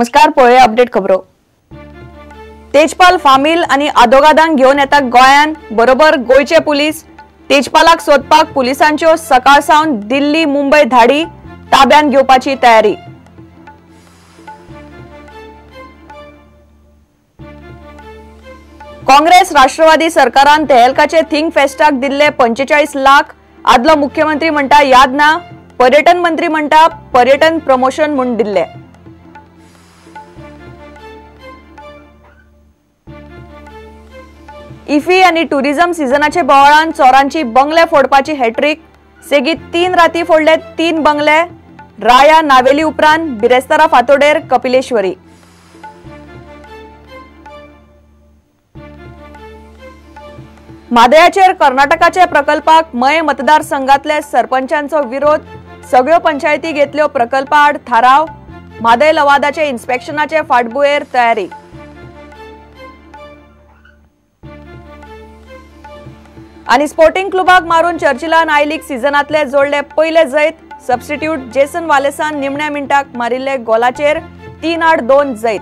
नमस्कार, पळय अपडेट खबरो। तेजपाल फामील आणि आदोगादांक घेऊन येता गोयान बरोबर गोयचे पुलीस। तेजपालाक सोदपाक पुलिसांच्यो सकाळ सावन दिल्ली मुंबई धाडी ताब्यात घेवपाची तयारी। काँग्रेस राष्ट्रवादी सरकारान तेहलकाचे थिंक फेस्टाक दिल्ले 45 लाख। आदलो मुख्यमंत्री म्हणटा याद ना, पर्यटन मंत्री म्हणटा पर्यटन प्रमोशन म्हूण दिल्ले। इफी आणि टुरिझम सीझनाचे बोवाळान चोरांची बंगले फोडपाची हॅट्रिक। सेगीत 3 राती फोडले 3 बंगले। राया नावेली उपरांत बिरेस्तारा फातोडेर कपिलेश्वरी। मादयाचेर कर्नाटकाचे प्रकल्पाक मय मतदारसंघातले सरपंचांचो विरोध। सगळ्यो पंचायती घेतल्यो प्रकल्पा आड थाराव। मादय लवादाचे इन्स्पेक्शनाचे फाटभुंयेर तयारी। आणि स्पोर्टिंग क्लबाक मारून चर्चिलान आय लीग सीझनातले जोडले पयले जैत। सबस्टिट्यूट जेसन वालेसान निमण्या मिनटाक मारिल्ले गोलाचेर 3-8-2 जैत।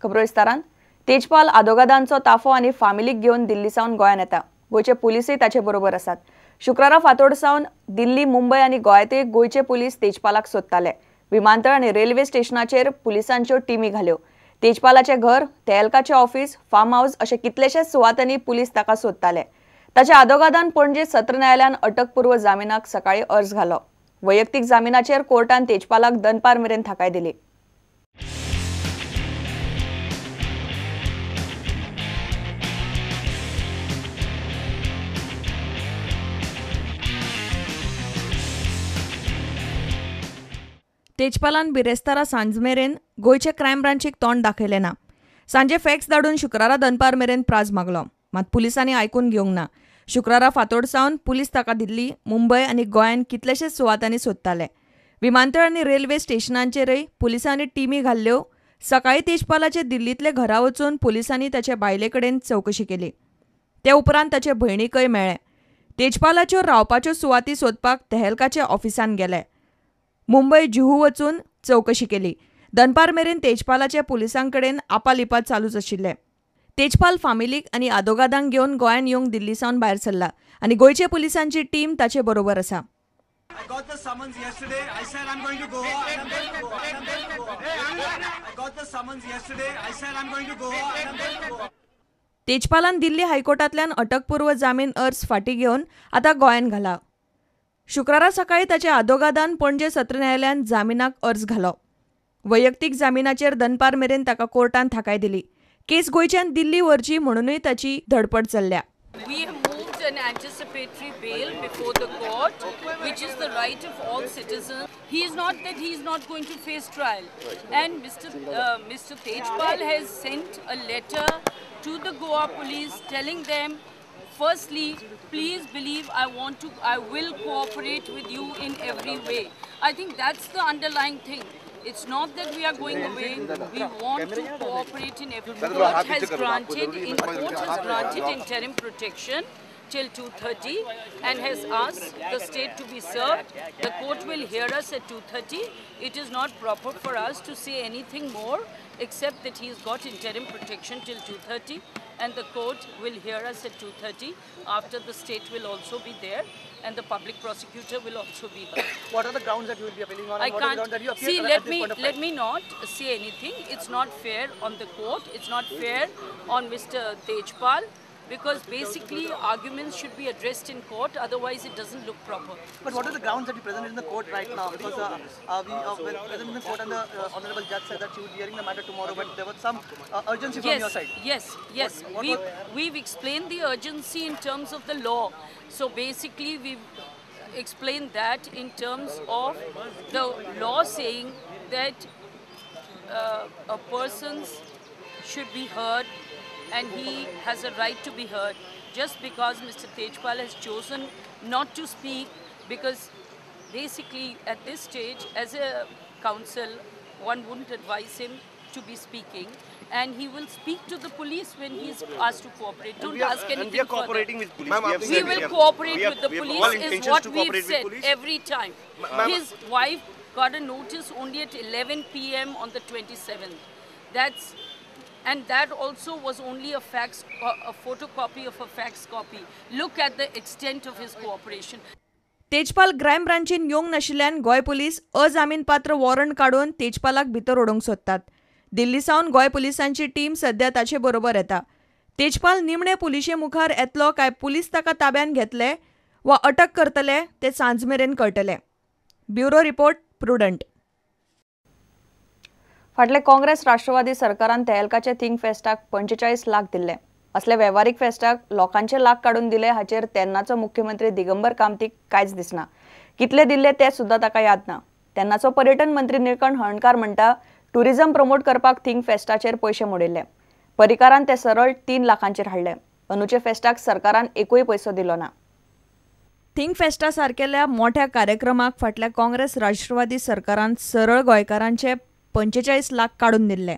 खबरो विस्तारान। तेजपाल आदोगादांचो ताफो आणि फामिलीक घेऊन दिल्ली सावन गोयान येता। गोयचे पुलिसय ताचे बरोबर आसात। शुक्रारा फातोड सावन दिल्ली मुंबई आणि गोंयांतय गोयचे पुलीस तेजपालाक सोदताले। विमानतळ आणि रेल्वे स्टेशनाचेर पुलिसांच्यो टीमी घाल्यो। तेजपालाचे घर, तेहलकाचे ऑफिस, फार्म हाऊस अशे कितलेशेच सुवातांनी पुलीस ताका सोदताले। ताच्या आदोगादान पणजे सत्र न्यायालयान अटकपूर्व जामीनाक सकाळी अर्ज घालो। वैयक्तीक जामीनाचेर कोर्टान तेजपालाक दनपार मेरेन थाकाय दिली। तेजपालान बिरेस्तारा सांजमेरेन गोयचे क्रायम ब्रांचीक तोंड दाखयले ना। सांजे फॅक्स धाडून शुक्रारा दनपार मेरेन प्राज मागलो, मात पुलिसांनी आयकून घेवंक ना। शुक्रारा फातोड सावन पुलीस ताका दिल्ली मुंबय आणि गोंयान कितलेशेच सुवातांनी सोदताले। विमानतळ आणि रेल्वे स्टेशनांचेरय पुलिसांनी टीमी घाल्ल्यो। सकाळी तेजपालाचे दिल्लीतले घरा वचून पुलिसांनी ताचे बायलेकडेन चौकशी केली। ते उपरांत ताचे भयणीकय मेळ्ळे। तेजपालाच्यो रावपाच्यो सुवाती सोदपाक तेहलकाचे ऑफिसान गेले। मुंबई जुहू वचून चौकशी केली। दनपार मेरेन तेजपालाचे पुलिसांकडेन आपालिपात चालूच आशिल्ले। तेजपाल फामिलीक आणि आदोगादांक घेऊन गोंयान येवंक दिल्ली सावन भायर सरला आणि गोयचे पुलिसांची टीम ताचे बरोबर आसा। तेजपालान दिल्ली हायकोर्टांतल्यान अटकपूर्व जामीन अर्ज फाटीं घेवन आतां गोंयान घाला। शुक्रारा सकाळी ताचे आदोगादान पणजे सत्र न्यायालयान जामीनाक अर्ज घालो। वैयक्तीक जामीनाचेर दनपार मेरेन ताका कोर्टान थाकाय दिली। केस गोयच्यान दिल्ली व्हरची म्हणूनय ताची धडपड चल्ल्या। We have moved an anticipatory bail before the court, which is the right of all citizens. He is not going to face trial. And Mr. Tejpal has sent a letter to the Goa police telling them, firstly, please believe I will cooperate with you in every way. I think that's the underlying thing. It's not that we are going away. We want to cooperate in every way. Court has granted interim protection till 2:30 and has asked the state to be served. The court will hear us at 2:30. It is not proper for us to say anything more except that he has got interim protection till 2:30 and the court will hear us at 2:30. After, the state will also be there and the public prosecutor will also be here. What are the grounds that you will be appealing on? I can't see. Let me not say anything. It's not fair on the court. It's not fair on Mr. Tejpal, because basically arguments should be addressed in court. Otherwise, it doesn't look proper. But what are the grounds that you presented in the court right now? Because when present in the court and the honourable judge said that she would be hearing the matter tomorrow, but there was some urgency from your side. Yes. We've explained the urgency in terms of the law. So basically, we've explained that in terms of the law saying that a person should be heard and he has a right to be heard. Just because Mr. Tejpal has chosen not to speak, because basically at this stage as a counsel one wouldn't advise him to be speaking, and he will speak to the police when he is asked to cooperate. Don't ask anything and we are cooperating further. with police. We will cooperate with the we have police all is intentions what to we've cooperate with said police. every time. His wife got a notice only at 11 p.m. on the 27th. And that also was only a photocopy of a fax copy. Look at the extent of his cooperation. Tejpal crime ब्रांचीन येवंक नाशिल्ल्यान Goa police अजामीनपात्र warrant काडून तेजपालाक भितर ओडूंक सोदतात. दिल्ली सावन Goa पुलिसांची team सध्या ताचे बरोबर येता. तेजपाल निमणे पुलिशे मुखार येतलो काय पुलीस ताका ताब्यान घेतले वा अटक करतले ते सांज मेरेन कळटले. Bureau report prudent. फाटले काँग्रेस राष्ट्रवादी सरकारान तेहलकाचे थिंक फेस्टाक 45 लाख दिल्ले. असले वेव्हारीक फेस्टाक लोकांचे लाख काढून दिले हाचेर तेन्नाचो मुख्यमंत्री दिगंबर कामतीक कांयच दिसना. कितले दिल्ले ते सुद्धा ताका याद ना. तेन्नाचो पर्यटन मंत्री निळकंठ हळणकार म्हणटा टुरिझम प्रमोट करपाक थिंक फेस्टाचेर पयशे मोडिल्ले. परिकारान ते सरळ 3 लाखांचेर हाडले. अंदूचे फेस्टाक सरकारान एकूय पैसो दिलो ना. थिंक फेस्टा सारकेल्या मोठ्या कार्यक्रमाक फाटल्या काँग्रेस राष्ट्रवादी सरकारान सरळ गोंयकारांचे 45 लाख काढून दिल्ले.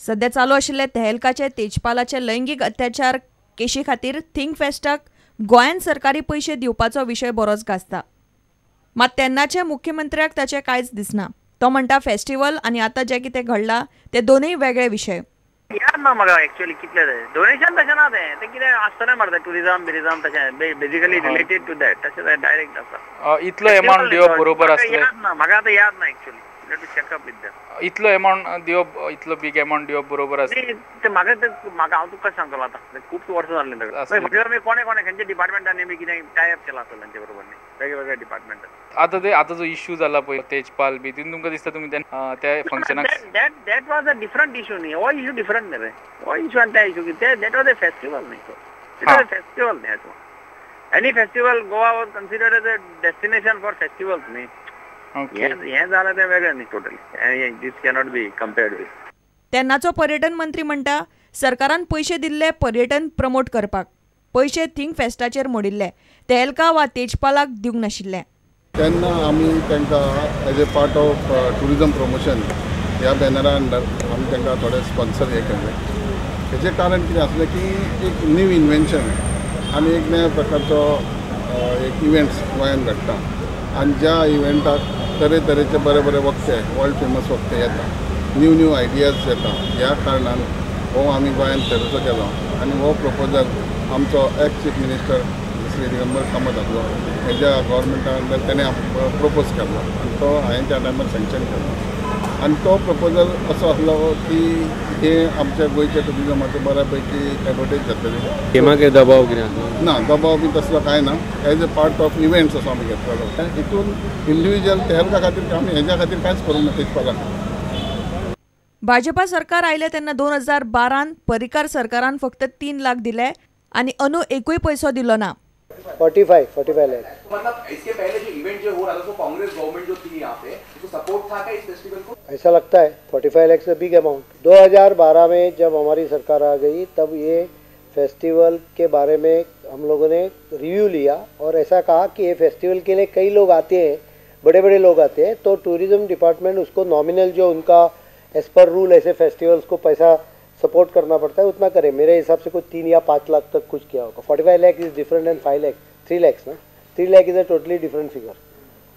सध्या चालू आशिल्ले तेहलकाचे तेजपालाचे लैंगीक अत्याचार केशी खातीर थिंक फेस्टाक गोंयान सरकारी पैसे दिवपाचो विशय बरोच गाजता. मात तेन्नाच्या मुख्यमंत्र्याक ताचे कांयच दिसना. तो म्हणटा फेस्टिवल आनी आतां जें कितें घडलां ते दोनूय वेगळे विशय. याद ना म्हाका एक्चुअली कितले डोनेशन तशें ना ते कितें आसतलें मरे टुरिझम बिरिझम तशें बेजिकली रिलेटेड टू दॅट तशें डायरेक्ट आसा. इतलो अमाउंट दिवप बरोबर आसलें याद ना म्हाका आतां याद ना एक्चुअली. इतलो अमाउंट दिवप इतलो बिग अमाउंट दिवप बरोबर आसलें म्हाका हांव तुका सांगतलो आतां खूब वर्सां जाल्लीं ताका कोणे खंयच्या डिपार्टमेंटांनी बी कितें टाय अप केला आसतलो तांचे बरोबर वेगवेगळ्या डिपार्टमेंटान. आतां जो इश्यू जाला पळय तेजपाल बी तितून तुमकां दिसता तुमी त्या फंक्शनाक that was a different issue न्ही. हो इश्यू डिफरंट न्ही रे. हो इश्यू आनी त्या issue that was a festival न्ही. इट वॉज अ फेस्टिवल न्ही. Any festival Goa was considered as a destination for festivals न्ही. हें जालें तें वेगळें न्ही totally. This cannot be compared with. तेन्नाचो पर्यटन मंत्री म्हणटा सरकारान पयशे दिल्ले पर्यटन प्रमोट करपाक. पयशे थिंक फेस्टाचेर मोडिल्ले. तेहलका वा तेजपालाक दिवंक नाशिल्ले. तेन्ना आमी तांकां as a part of tourism promotion ह्या बॅनरा अंडर आमी तांकां थोडे स्पॉन्सर हे केल्ले. हेजें कारण कितें आसलें की एक न्यू इन्वेन्शन आनी एक नव्या प्रकारचो एक इव्हेंट्स गोंयांत घडटा आनी ज्या इव्हेंटाक तरेतरेचे बरे बरे वक्ते वर्ल्ड फेमस वक्ते येता, न्यू आयडियाज येता. ह्या कारणान हो आमी गोंयांत थरचो केलो आनी हो प्रपोजल आमचो ex chief minister Shri Digambar Kamat आसलो हेज्या गव्हर्मेंटा अंडर तेणें प्रपोज केल्लो आनी तो हांवें त्या टायमार सँक्शन केल्लो. आनी तो प्रपोजल असो आसलो की हे आमच्या गोंयच्या टुरिझमाचो बऱ्यापैकी एडवर्टायज जातली. गेमाक दबाव कितें ना दबाव बी तसलो कांय ना. As a part of events असो आमी घेतलेलो. हितून इंडिविज्युअल तेहलका खातीर आमी हेज्या खातीर कांयच करूंक ना तेजपालाक. भाजपा सरकार आयले तेन्ना 2012 परिकार सरकारान फक्त 3 लाख दिले आनी अनु एकूय पैसो दिलो ना. 45 लाख. मतलब इसके पहले जो इवेंट जो हो रहा था तो कांग्रेस गवर्नमेंट जो थी यहाँ पे उसको सपोर्ट था क्या इस फेस्टिवल को? ऐसा लगता है 45 लाख से बिग अमाउंट. 2012 में जब हमारी सरकार आ गई तब ये फेस्टिवल के बारे में हम लोगों ने रिव्यू लिया और ऐसा कहा कि ये फेस्टिवल के लिए कई लोग आते हैं, बड़े बड़े लोग आते हैं, तो टूरिज्म डिपार्टमेंट उसको नॉमिनल जो उनका एज पर रूल ऐसे फेस्टिवल्स को पैसा सपोर्ट करना पड़ता है उतना करें. मेरे हिसाब से कुछ 3 या 5 लाख तक कुछ किया होगा. 45 lakh is different end 5 lakh 3 lakhs ना. 3 lakh is a totally different figure.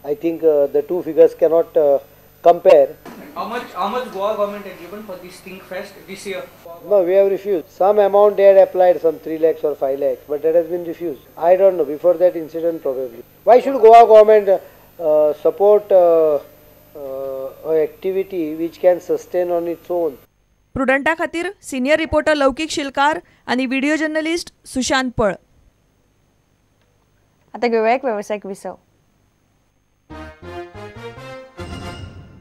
I think the two figures cannot compare. How much Goa government had given for this Think Fest this year? No, we have refused. Some amount they had applied, some 3 lakhs or 5 lakhs, but that has been refused. I don't know, before that incident probably. Why should Goa government support an activity which can sustain on its own? प्रुडंटा खातीर senior reporter लौकिक शिलकार आनी video journalist Sushant पळ. आता घेऊया एक व्यावसायिक विसव.